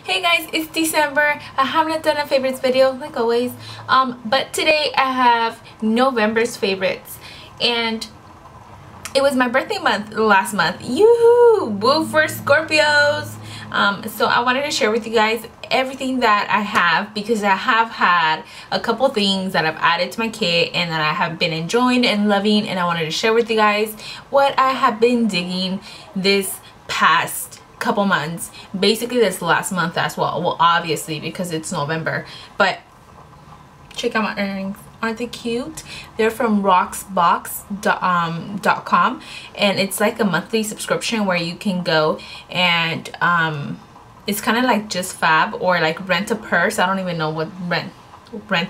Hey guys, it's December. I haven't done a favorites video like always, but today I have November's favorites, and it was my birthday month last month. Yoo-hoo! Woo for Scorpios! So I wanted to share with you guys everything that I have, because I have had a couple things that I've added to my kit and that I have been enjoying and loving, and I wanted to share with you guys what I have been digging this past couple months, basically this last month as well obviously because it's November. But check out my earrings. Aren't they cute? They're from roxbox.com, and it's like a monthly subscription where you can go and it's kind of like just fab, or like rent a purse. I don't even know what rent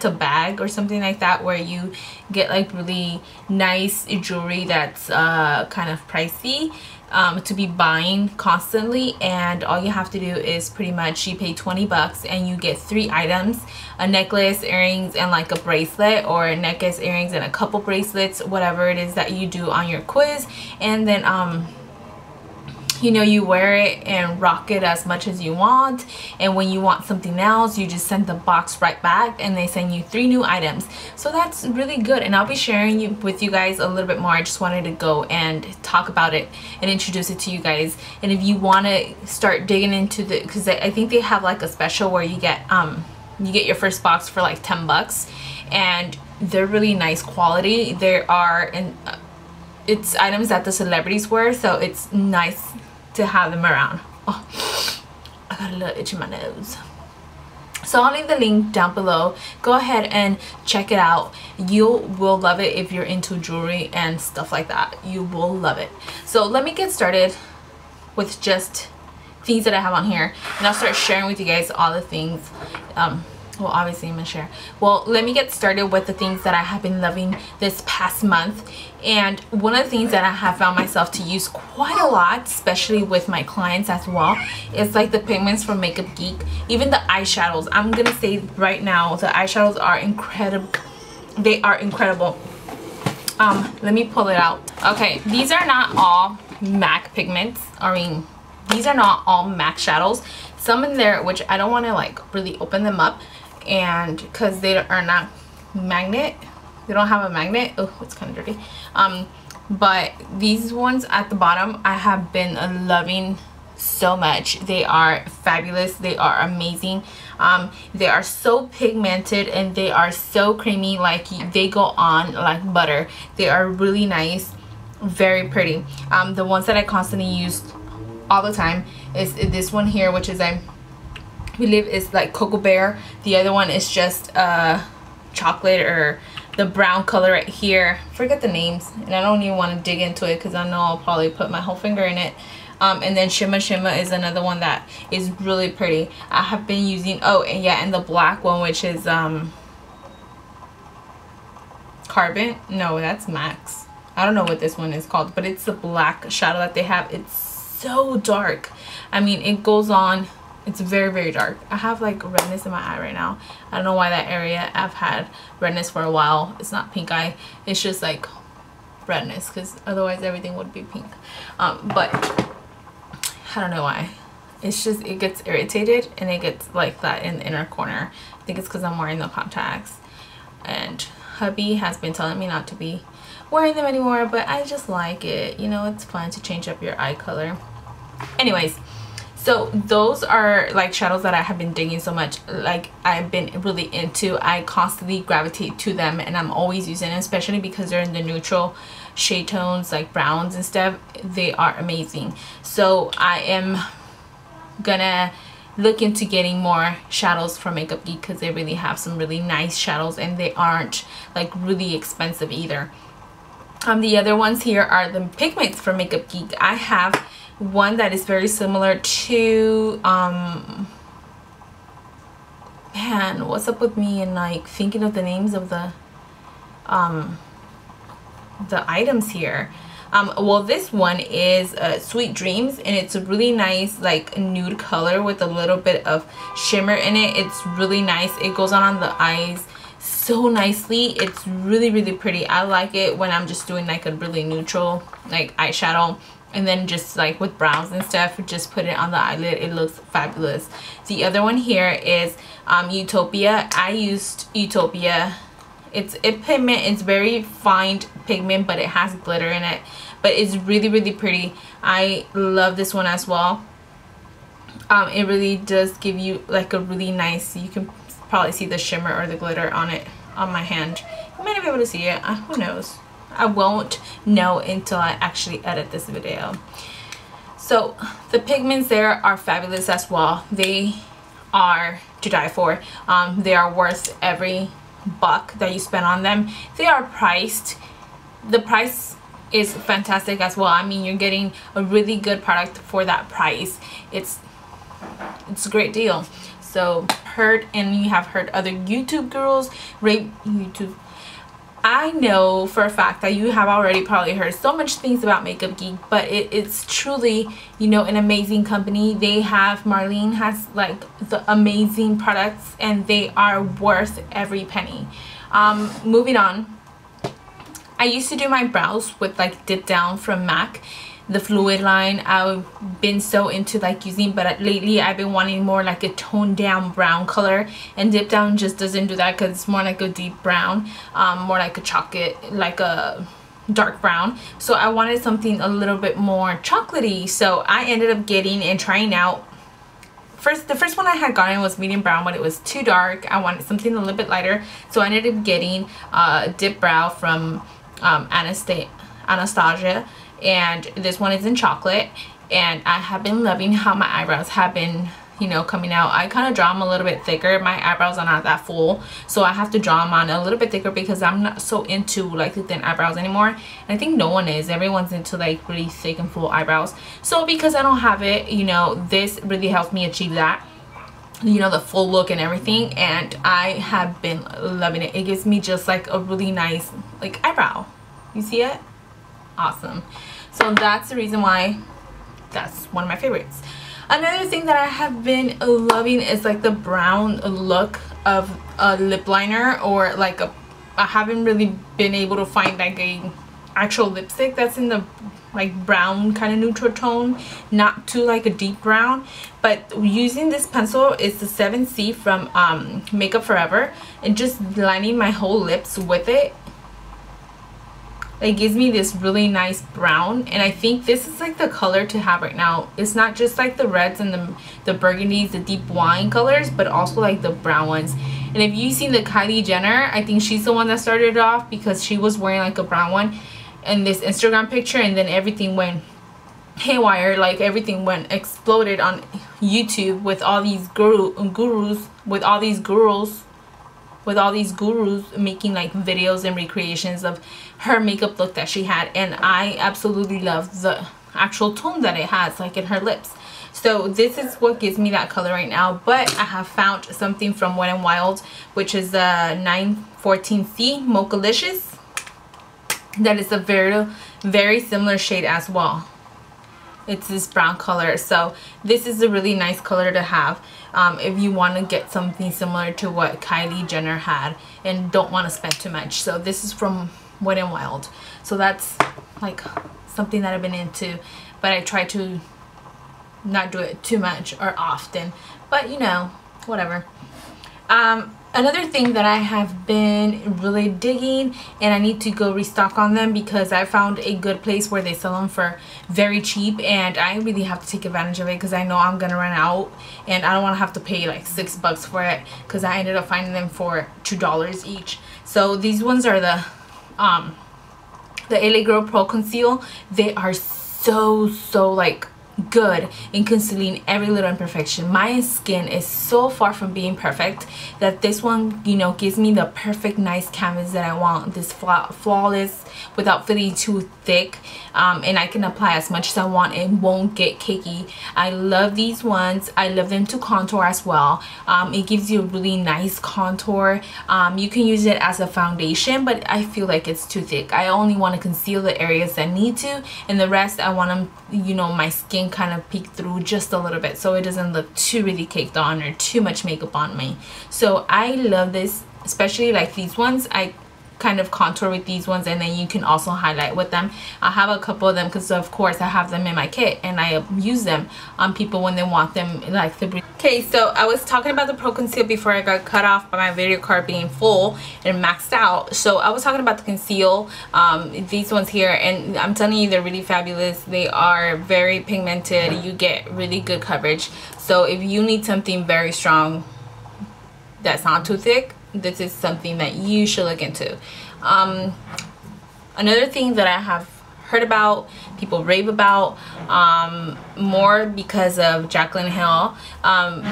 a bag or something like that, where you get like really nice jewelry that's kind of pricey to be buying constantly, and all you have to do is pretty much you pay 20 bucks and you get 3 items: a necklace, earrings, and like a bracelet, or a necklace, earrings, and a couple bracelets, whatever it is that you do on your quiz. And then you know, you wear it and rock it as much as you want, and when you want something else you just send the box right back and they send you 3 new items. So that's really good, and I'll be sharing with you guys a little bit more. I just wanted to go and talk about it and introduce it to you guys. And if you want to start digging into the, because I think they have like a special where you get your first box for like 10 bucks, and they're really nice quality. There are, and it's items that the celebrities wear, so it's nice to have them around. Oh, I got a little itch in my nose. So I'll leave the link down below. Go ahead and check it out. You will love it if you're into jewelry and stuff like that. You will love it. So let me get started with just things that I have on here, and I'll start sharing with you guys all the things. Well, obviously I'm gonna share. Well, let me get started with the things that I have been loving this past month. And one of the things that I have found myself to use quite a lot, especially with my clients as well, is like the pigments from Makeup Geek. Even the eyeshadows. I'm gonna say right now, the eyeshadows are incredible. They are incredible. Let me pull it out. Okay, these are not all MAC pigments. I mean, these are not all MAC shadows. Some in there which I don't want to like really open them up, and because they are not magnet, they don't have a magnet. Oh, it's kind of dirty. But these ones at the bottom I have been loving so much. They are fabulous. They are amazing. They are so pigmented and they are so creamy, like they go on like butter. They are really nice, very pretty. The ones that I constantly use all the time is this one here, which is I believe is like Cocoa Bear. The other one is just chocolate, or the brown color right here. Forget the names, and I don't even want to dig into it because I know I'll probably put my whole finger in it. And then Shimma Shimma is another one that is really pretty. I have been using, oh, and yeah, and the black one, which is Carbon. No, that's Max. I don't know what this one is called, but it's the black shadow that they have. It's so dark. I mean, it goes on. It's very, very dark. I have like redness in my eye right now. I don't know why that area. I've had redness for a while. It's not pink eye. It's just like redness, because otherwise everything would be pink. But I don't know why. It's just, it gets irritated and it gets like that in the inner corner. I think it's because I'm wearing the contacts, and hubby has been telling me not to be wearing them anymore, but I just like it. You know, it's fun to change up your eye color. Anyways, so those are like shadows that I have been digging so much. Like, I've been really into. I constantly gravitate to them, and I'm always using them, especially because they're in the neutral shade tones like browns and stuff. They are amazing. So I am gonna look into getting more shadows from Makeup Geek, because they really have some really nice shadows, and they aren't like really expensive either. The other ones here are the pigments from Makeup Geek. I have one that is very similar to man, what's up with me and like thinking of the names of the items here. Well, this one is Sweet Dreams, and it's a really nice like nude color with a little bit of shimmer in it. It's really nice. It goes on the eyes so nicely. It's really, really pretty. I like it when I'm just doing like a really neutral like eyeshadow. and then just like with brows and stuff, just put it on the eyelid. It looks fabulous. The other one here is Utopia. I used Utopia. It's a pigment. It's very fine pigment, but it has glitter in it, but it's really, really pretty. I love this one as well. It really does give you like a really nice, you can probably see the shimmer or the glitter on it on my hand. You might not be able to see it. Who knows? I won't know until I actually edit this video. So the pigments there are fabulous as well. They are to die for. They are worth every buck that you spend on them. They are priced. The price is fantastic as well. I mean, you're getting a really good product for that price. It's a great deal. So you have heard other YouTube girls rate YouTube. I know for a fact that you have already probably heard so much things about Makeup Geek, but it's truly, you know, an amazing company. Marlene has like the amazing products, and they are worth every penny. Moving on, I used to do my brows with like Dip Down from MAC, the fluid line. I've been so into like using, but lately I've been wanting more like a toned down brown color, and Dip Down just doesn't do that because it's more like a deep brown, more like a chocolate, like a dark brown. So I wanted something a little bit more chocolatey, so I ended up getting and trying out the first one I had gotten was medium brown, but it was too dark. I wanted something a little bit lighter, so I ended up getting Dip Brow from Anastasia, and this one is in chocolate. And I have been loving how my eyebrows have been, you know, coming out. I kind of draw them a little bit thicker. My eyebrows are not that full, so I have to draw them on a little bit thicker because I'm not so into like the thin eyebrows anymore. And I think no one is. Everyone's into like really thick and full eyebrows. So because I don't have it, you know, this really helps me achieve that, you know, the full look and everything. And I have been loving it. It gives me just like a really nice like eyebrow. You see it? Awesome. So that's the reason why that's one of my favorites. Another thing that I have been loving is like the brown look of a lip liner, or like I haven't really been able to find like a actual lipstick that's in the like brown kind of neutral tone, not too like a deep brown. But using this pencil, is the 7C from Makeup Forever, and just lining my whole lips with it, it gives me this really nice brown. And I think this is like the color to have right now. It's not just like the reds and the burgundies, the deep wine colors, but also like the brown ones. And if you've seen the Kylie Jenner, I think she's the one that started it off, because she was wearing like a brown one in this Instagram picture, and then everything went haywire, like everything exploded on YouTube with all these gurus making like videos and recreations of her makeup look that she had. And I absolutely love the actual tone that it has like in her lips. So this is what gives me that color right now. But I have found something from Wet n Wild, which is the 914C Mochalicious. That is a very similar shade as well. It's this brown color. So this is a really nice color to have if you want to get something similar to what Kylie Jenner had and don't want to spend too much. So this is from Wet n Wild. So that's like something that I've been into, but I try to not do it too much or often, but you know, whatever. Another thing that I have been really digging, and I need to go restock on them because I found a good place where they sell them for very cheap, and I really have to take advantage of it because I know I'm gonna run out and I don't want to have to pay like $6 for it, because I ended up finding them for $2 each. So these ones are the LA Girl Pro Conceal. They are so like good in concealing every little imperfection. My skin is so far from being perfect that this one, you know, gives me the perfect nice canvas that I want. This flawless without feeling too thick, and I can apply as much as I want and won't get cakey. I love these ones. I love them to contour as well. It gives you a really nice contour. You can use it as a foundation, but I feel like it's too thick. I only want to conceal the areas that need to, and the rest I want them, you know, my skin kind of peek through just a little bit so it doesn't look too really caked on or too much makeup on me. So I love this, especially like these ones. I kind of contour with these ones, and then you can also highlight with them. I have a couple of them because of course I have them in my kit, and I use them on people when they want them like the. Okay, so I was talking about the Pro Conceal before I got cut off by my video card being full and maxed out. So I was talking about the conceal, these ones here, and I'm telling you, they're really fabulous. They are very pigmented. You get really good coverage. So if you need something very strong that's not too thick, this is something that you should look into. Another thing that I have heard about, people rave about, more because of Jaclyn Hill.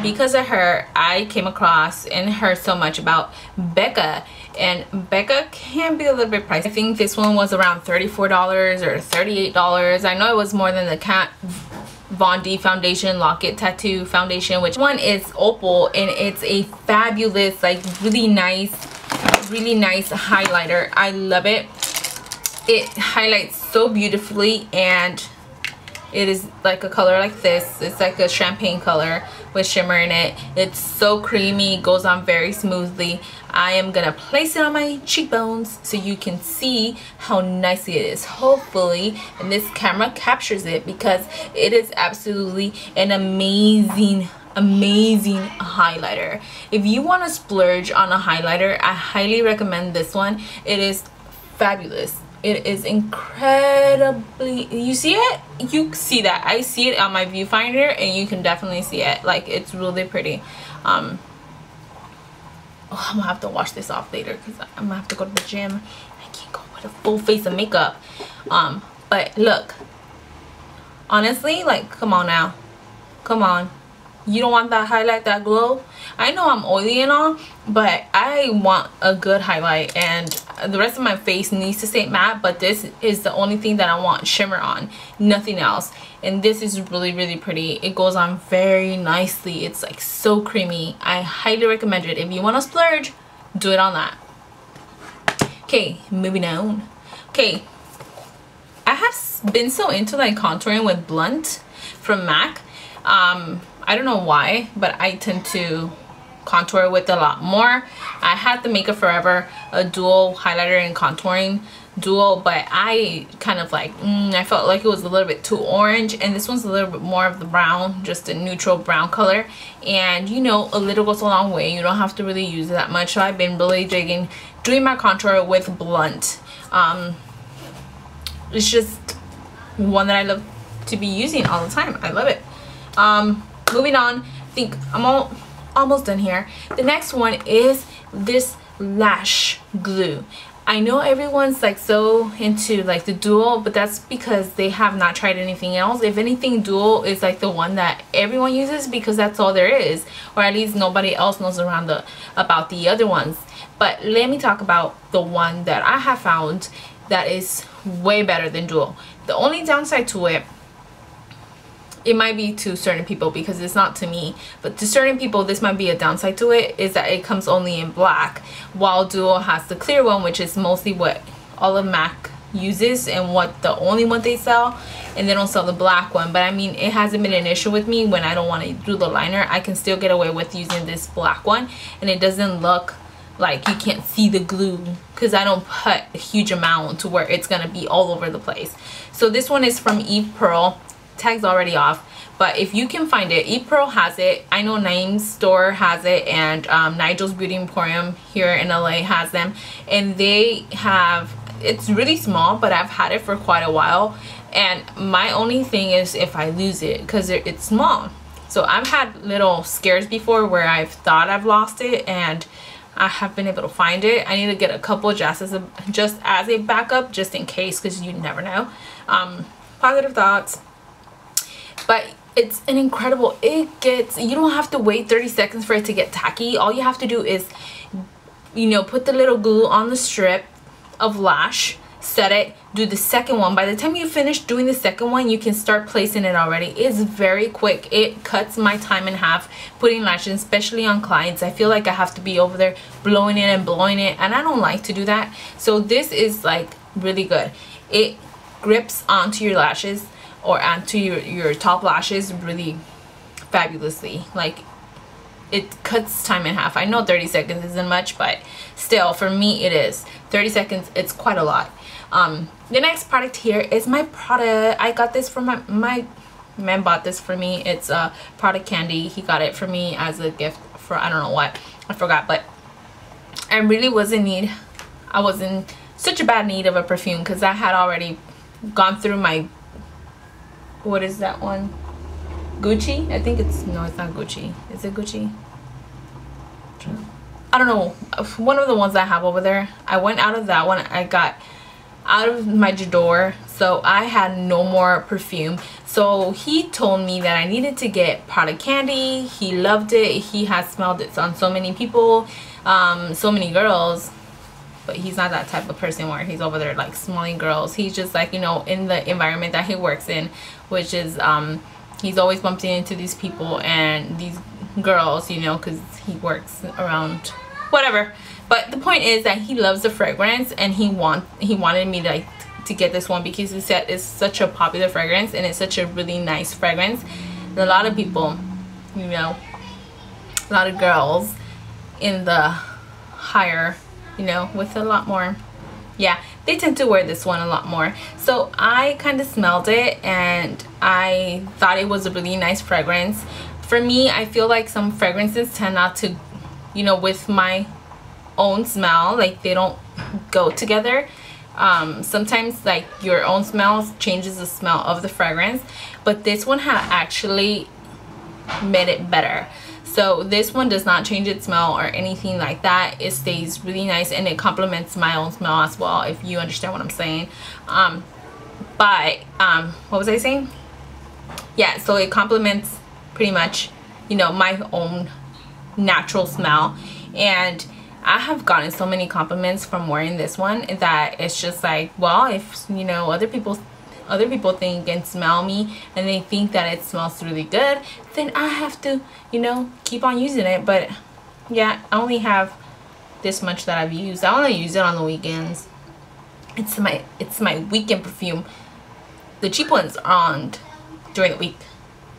Because of her, I came across and heard so much about Becca, and Becca can be a little bit pricey. I think this one was around $34 or $38. I know it was more than the Kat Von D foundation, Locket Tattoo foundation, which one is Opal, and it's a fabulous, like really nice highlighter. I love it. It highlights so beautifully, and it is like a color like this. It's like a champagne color with shimmer in it. It's so creamy, goes on very smoothly. I am gonna place it on my cheekbones so you can see how nicely it is, hopefully, and this camera captures it, because it is absolutely an amazing highlighter. If you want to splurge on a highlighter, I highly recommend this one. It is fabulous. It is incredibly, you see it? You see that. I see it on my viewfinder, and you can definitely see it. Like, it's really pretty. I'm gonna have to wash this off later because I'm gonna have to go to the gym. I can't go with a full face of makeup. But look, honestly, like, come on now, come on. You don't want that highlight, that glow? I know I'm oily and all, but I want a good highlight, and the rest of my face needs to stay matte, but this is the only thing that I want shimmer on, nothing else. And this is really pretty. It goes on very nicely. It's like so creamy. I highly recommend it. If you want to splurge, do it on that. Okay, moving on. Okay, I have been so into like contouring with Blunt from MAC. I don't know why, but I tend to contour with a lot more. I had the Makeup Forever, a dual highlighter and contouring dual, but I kind of like, I felt like it was a little bit too orange, and this one's a little bit more of the brown, just a neutral brown color. And you know, a little goes a long way. You don't have to really use it that much. So I've been really digging doing my contour with Blunt. It's just one that I love to be using all the time. I love it. Moving on, I think I'm almost done here. The next one is this lash glue. I know everyone's like so into like the dual, but that's because they have not tried anything else. If anything, dual is like the one that everyone uses because that's all there is, or at least nobody else knows about the other ones. But let me talk about the one that I have found that is way better than dual. The only downside to it, it might be to certain people because it's not to me, but to certain people this might be a downside to it, is that it comes only in black, while dual has the clear one, which is mostly what all of MAC uses and what the only one they sell, and they don't sell the black one. But I mean, it hasn't been an issue with me when I don't want to do the liner. I can still get away with using this black one, and it doesn't look like you can't see the glue because I don't put a huge amount to where it's gonna be all over the place. So this one is from Eve Pearl. Tag's already off, but if you can find it, Eve Pearl has it. I know Naeem's store has it, and Nigel's Beauty Emporium here in LA has them, and they have, it's really small, but I've had it for quite a while. And my only thing is if I lose it, because it's small. So I've had little scares before where I've thought I've lost it and I have been able to find it. I need to get a couple just as a backup, just in case, because you never know. Positive thoughts. But it's an incredible, you don't have to wait 30 seconds for it to get tacky. All you have to do is, you know, put the little glue on the strip of lash, set it, do the second one. By the time you finish doing the second one, you can start placing it already. It's very quick. It cuts my time in half putting lashes, especially on clients. I feel like I have to be over there blowing it and blowing it, and I don't like to do that. So this is like really good. It grips onto your lashes or onto your top lashes really fabulously. Like, it cuts time in half. I know 30 seconds isn't much, but still for me it is. 30 seconds, it's quite a lot. The next product here is my Prada. I got this from my man bought this for me. It's a Prada candy. He got it for me as a gift for I don't know what, I forgot, but I really was in need. I was in such a bad need of a perfume because I had already gone through my, what is that one, Gucci? I think it's, no, it's not Gucci. Is it Gucci? I don't know, one of the ones I have over there. I went out of that one. I got out of my J'adore, so I had no more perfume. So he told me that I needed to get Prada candy. He loved it. He has smelled it on so many people, so many girls, but he's not that type of person where he's over there like smelling girls. He's just like, you know, in the environment that he works in, which is he's always bumping into these people and these girls, you know, because he works around whatever. But the point is that he loves the fragrance, and he wanted me to get this one because he said it's such a popular fragrance and it's such a really nice fragrance. And a lot of people, you know, a lot of girls in the higher, you know, with a lot more, yeah, they tend to wear this one a lot more. So I kind of smelled it and I thought it was a really nice fragrance. For me, I feel like some fragrances tend not to, you know, with my own smell, like they don't go together. Sometimes like your own smell changes the smell of the fragrance, but this one had actually made it better. So this one does not change its smell or anything like that. It stays really nice and it complements my own smell as well, if you understand what I'm saying. But what was I saying? Yeah, so it complements pretty much, you know, my own natural smell. And I have gotten so many compliments from wearing this one that it's just like, well, if, you know, other people think and smell me and they think that it smells really good, then I have to, you know, keep on using it. But yeah, I only have this much that I've used. I only use it on the weekends. It's my weekend perfume. The cheap ones are on during the week,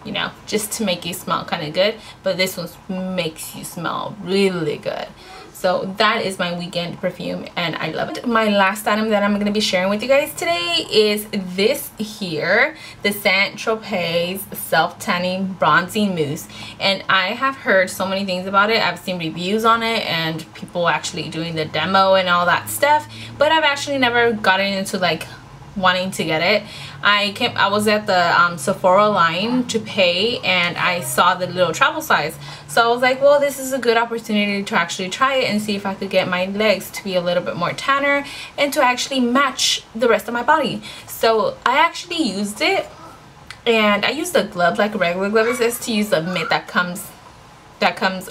you know, just to make you smell kind of good, but this one makes you smell really good. So that is my weekend perfume and I love it. My last item that I'm going to be sharing with you guys today is this here, the Saint Tropez Self Tanning Bronzing Mousse. And I have heard so many things about it. I've seen reviews on it and people actually doing the demo and all that stuff, but I've actually never gotten into like wanting to get it. I was at the Sephora line to pay and I saw the little travel size, so I was like, well, this is a good opportunity to actually try it and see if I could get my legs to be a little bit more tanner and to actually match the rest of my body. So I actually used it and I used a glove like a regular glove. It says to use the mitt that comes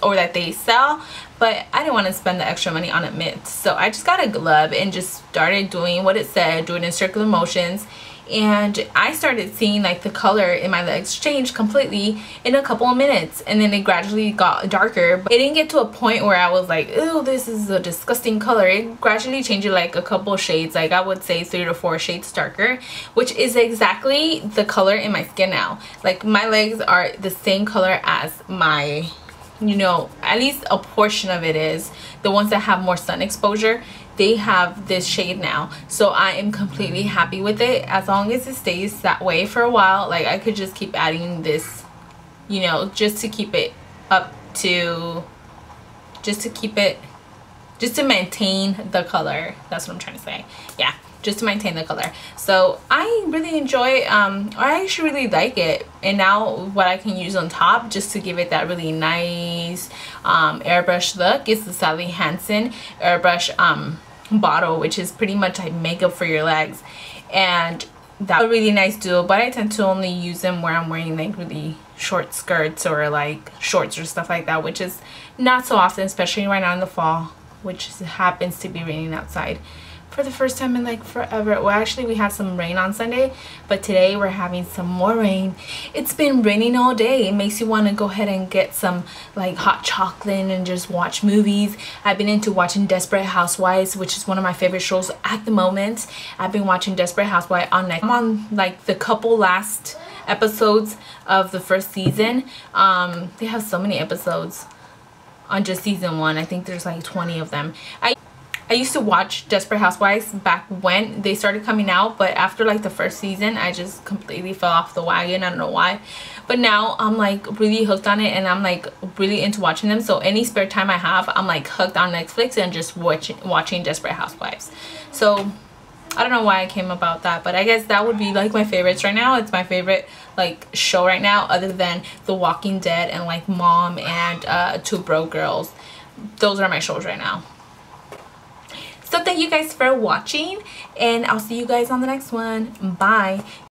or that they sell, but I didn't want to spend the extra money on a mitt, so I just got a glove and just started doing what it said, doing in circular motions, and I started seeing like the color in my legs change completely in a couple of minutes, and then it gradually got darker. But it didn't get to a point where I was like, ew, this is a disgusting color. It gradually changed like a couple shades, like I would say 3 to 4 shades darker, which is exactly the color in my skin now. Like my legs are the same color as my, you know, at least a portion of it is. The ones that have more sun exposure, they have this shade now. So I am completely happy with it. As long as it stays that way for a while, like I could just keep adding this, you know, just to keep it up to, just to maintain the color. That's what I'm trying to say. Yeah, just to maintain the color. So I really enjoy I actually really like it. And now what I can use on top just to give it that really nice airbrush look is the Sally Hansen airbrush bottle, which is pretty much like makeup for your legs, and that's a really nice duo. But I tend to only use them where I'm wearing like really short skirts or like shorts or stuff like that, which is not so often, especially right now in the fall, which happens to be raining outside for the first time in like forever. Well, actually we had some rain on Sunday, but today we're having some more rain. It's been raining all day. It makes you want to go ahead and get some like hot chocolate and just watch movies. I've been into watching Desperate Housewives, which is one of my favorite shows at the moment. I've been watching Desperate Housewives on Netflix. I'm on like the couple last episodes of the first season. They have so many episodes. on just season 1. I think there's like 20 of them. I used to watch Desperate Housewives back when they started coming out, but after like the first season I just completely fell off the wagon. I don't know why, but now I'm like really hooked on it and I'm like really into watching them. So any spare time I have, I'm like hooked on Netflix and just watching Desperate Housewives. So I don't know why I came about that, but I guess that would be like my favorites right now. It's my favorite like show right now, other than The Walking Dead and like Mom and Two Broke Girls. Those are my shows right now. So thank you guys for watching, and I'll see you guys on the next one. Bye.